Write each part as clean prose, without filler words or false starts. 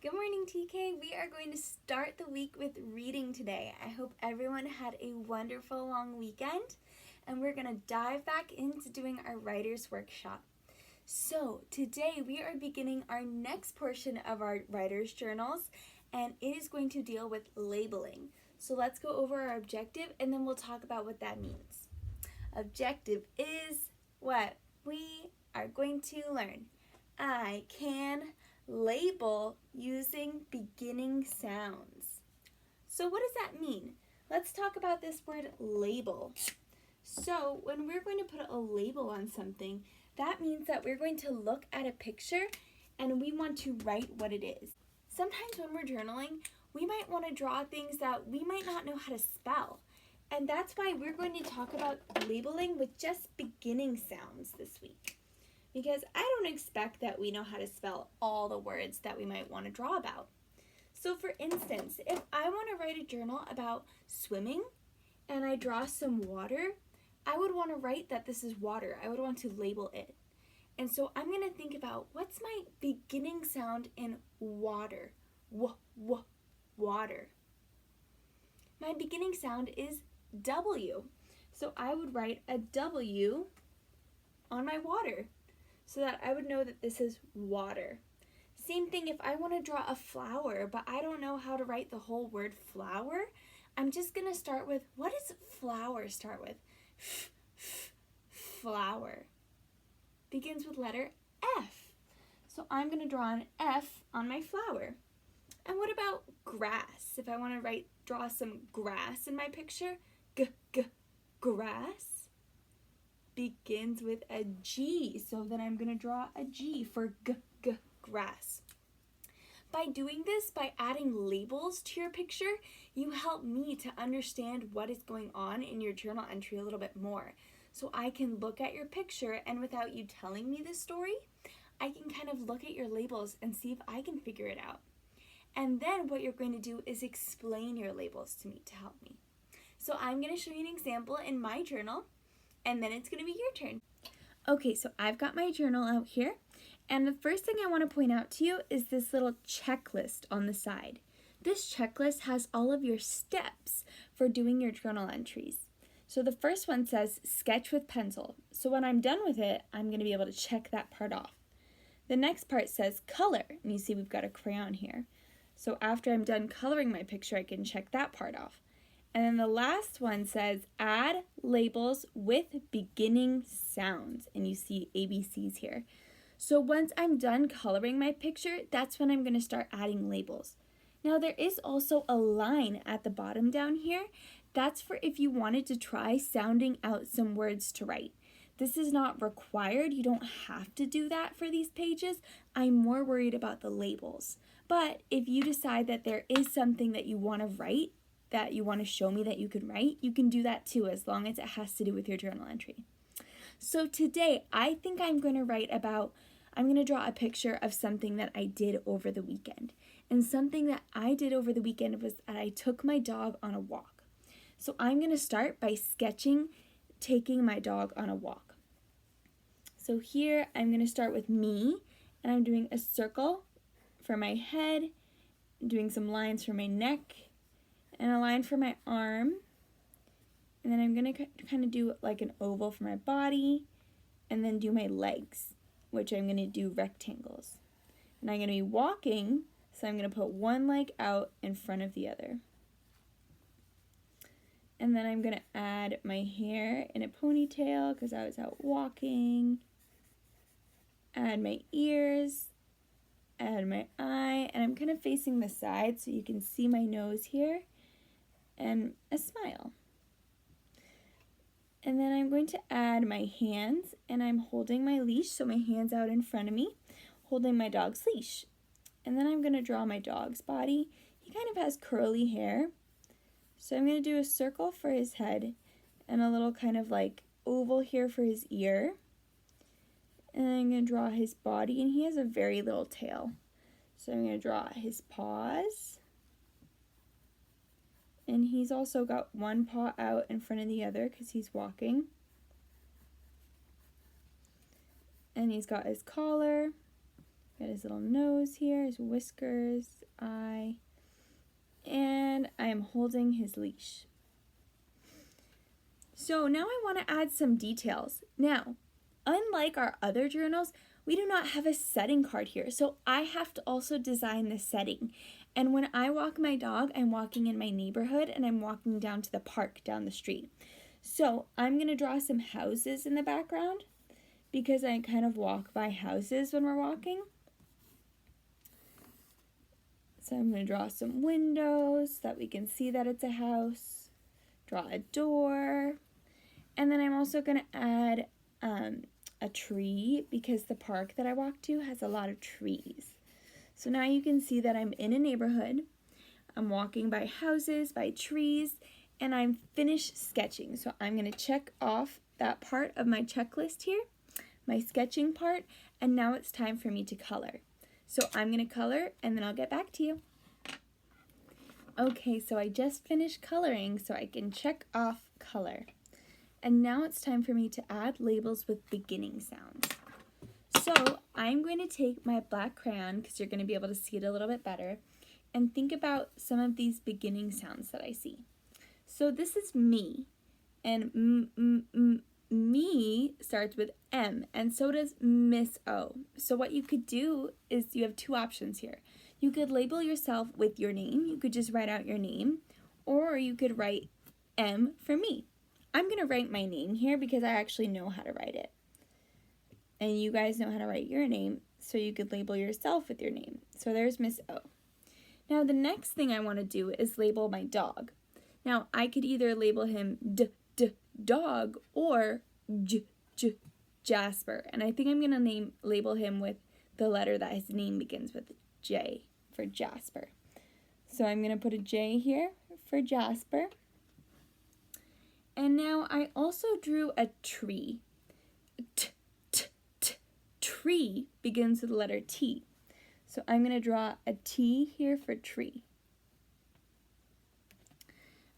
Good morning, TK. We are going to start the week with reading today. I hope everyone had a wonderful long weekend, and we're going to dive back into doing our writer's workshop. So today we are beginning our next portion of our writer's journals, and it is going to deal with labeling. So let's go over our objective, and then we'll talk about what that means. Objective is what we are going to learn. I can label using beginning sounds. So what does that mean? Let's talk about this word label. So when we're going to put a label on something, that means that we're going to look at a picture and we want to write what it is. Sometimes when we're journaling, we might want to draw things that we might not know how to spell. And that's why we're going to talk about labeling with just beginning sounds this week. Because I don't expect that we know how to spell all the words that we might want to draw about. So for instance, if I want to write a journal about swimming and I draw some water, I would want to write that this is water. I would want to label it. And so I'm going to think about what's my beginning sound in water. Water. My beginning sound is W. So I would write a W on my water, so that I would know that this is water. Same thing if I want to draw a flower, but I don't know how to write the whole word flower, I'm just going to start with, what does flower start with? Flower. Begins with letter F. So I'm going to draw an F on my flower. And what about grass? If I want to draw some grass in my picture, grass begins with a G, so then I'm going to draw a G for grass. By doing this, by adding labels to your picture, you help me to understand what is going on in your journal entry a little bit more. So I can look at your picture, and without you telling me this story, I can kind of look at your labels and see if I can figure it out. And then what you're going to do is explain your labels to me to help me. So I'm going to show you an example in my journal, and then it's going to be your turn. Okay, so I've got my journal out here, and the first thing I want to point out to you is this little checklist on the side. This checklist has all of your steps for doing your journal entries. So the first one says sketch with pencil. So when I'm done with it, I'm going to be able to check that part off. The next part says color, and you see we've got a crayon here. So after I'm done coloring my picture, I can check that part off. And then the last one says add labels with beginning sounds, and you see ABCs here. So once I'm done coloring my picture, that's when I'm going to start adding labels. Now there is also a line at the bottom down here. That's for if you wanted to try sounding out some words to write. This is not required. You don't have to do that for these pages. I'm more worried about the labels. But if you decide that there is something that you want to write, that you want to show me that you can write, you can do that too, as long as it has to do with your journal entry. So today, I think I'm going to draw a picture of something that I did over the weekend. And something that I did over the weekend was that I took my dog on a walk. So I'm going to start by sketching taking my dog on a walk. So here, I'm going to start with me, and I'm doing a circle for my head, doing some lines for my neck, and a line for my arm, and then I'm going to kind of do like an oval for my body, and then do my legs, which I'm going to do rectangles. And I'm going to be walking, so I'm going to put one leg out in front of the other. And then I'm going to add my hair in a ponytail because I was out walking, add my ears, add my eye, and I'm kind of facing the side so you can see my nose here, and a smile. And then I'm going to add my hands, and I'm holding my leash, so my hand's out in front of me, holding my dog's leash. And then I'm going to draw my dog's body. He kind of has curly hair, so I'm going to do a circle for his head, and a little kind of like oval here for his ear. And then I'm going to draw his body, and he has a very little tail. So I'm going to draw his paws. And he's also got one paw out in front of the other because he's walking. And he's got his collar, Got his little nose here, his whiskers, eye, and I am holding his leash. So now I want to add some details. Now, unlike our other journals, we do not have a setting card here, so I have to also design the setting. And when I walk my dog, I'm walking in my neighborhood and I'm walking down to the park down the street. So I'm going to draw some houses in the background because I kind of walk by houses when we're walking. So I'm going to draw some windows so that we can see that it's a house. Draw a door. And then I'm also going to add a tree because the park that I walk to has a lot of trees. So now you can see that I'm in a neighborhood. I'm walking by houses, by trees, and I'm finished sketching. So I'm going to check off that part of my checklist here, my sketching part, and now it's time for me to color. So I'm going to color and then I'll get back to you. Okay, so I just finished coloring so I can check off color. And now it's time for me to add labels with beginning sounds. So I'm going to take my black crayon, because you're going to be able to see it a little bit better, and think about some of these beginning sounds that I see. So this is me, and me starts with M, and so does Miss O. So what you could do is you have two options here. You could label yourself with your name. You could just write out your name, or you could write M for me. I'm going to write my name here because I actually know how to write it. And you guys know how to write your name, so you could label yourself with your name. So there's Miss O. Now the next thing I want to do is label my dog. Now I could either label him dog or Jasper. And I think I'm going to label him with the letter that his name begins with, J for Jasper. So I'm going to put a J here for Jasper. And now I also drew a tree. Tree begins with the letter T. So I'm going to draw a T here for tree.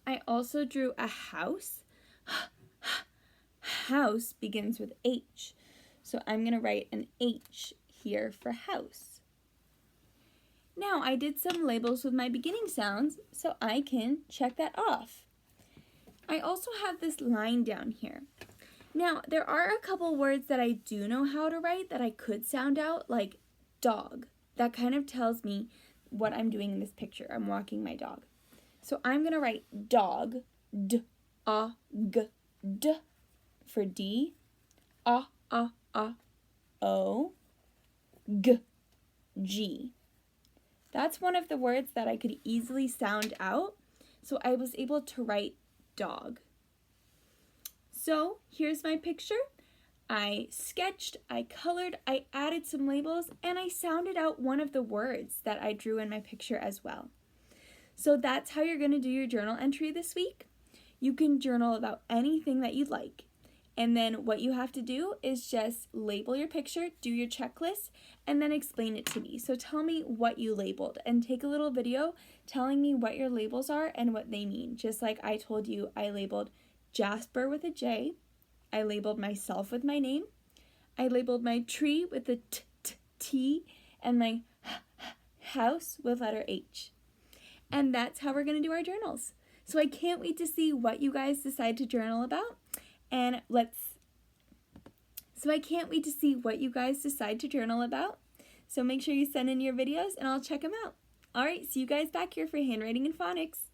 I also drew a house. House begins with H. So I'm going to write an H here for house. Now I did some labels with my beginning sounds, so I can check that off. I also have this line down here. Now, there are a couple words that I do know how to write that I could sound out, like dog. That kind of tells me what I'm doing in this picture. I'm walking my dog. So I'm going to write dog, D, for D, O, G. That's one of the words that I could easily sound out, so I was able to write dog. So here's my picture. I sketched, I colored, I added some labels, and I sounded out one of the words that I drew in my picture as well. So that's how you're going to do your journal entry this week. You can journal about anything that you'd like. And then what you have to do is just label your picture, do your checklist, and then explain it to me. So tell me what you labeled and take a little video telling me what your labels are and what they mean. Just like I told you, I labeled Jasper with a J. I labeled myself with my name. I labeled my tree with a T and my house with letter H. And that's how we're going to do our journals. So I can't wait to see what you guys decide to journal about. So make sure you send in your videos and I'll check them out. All right, see you guys back here for handwriting and phonics.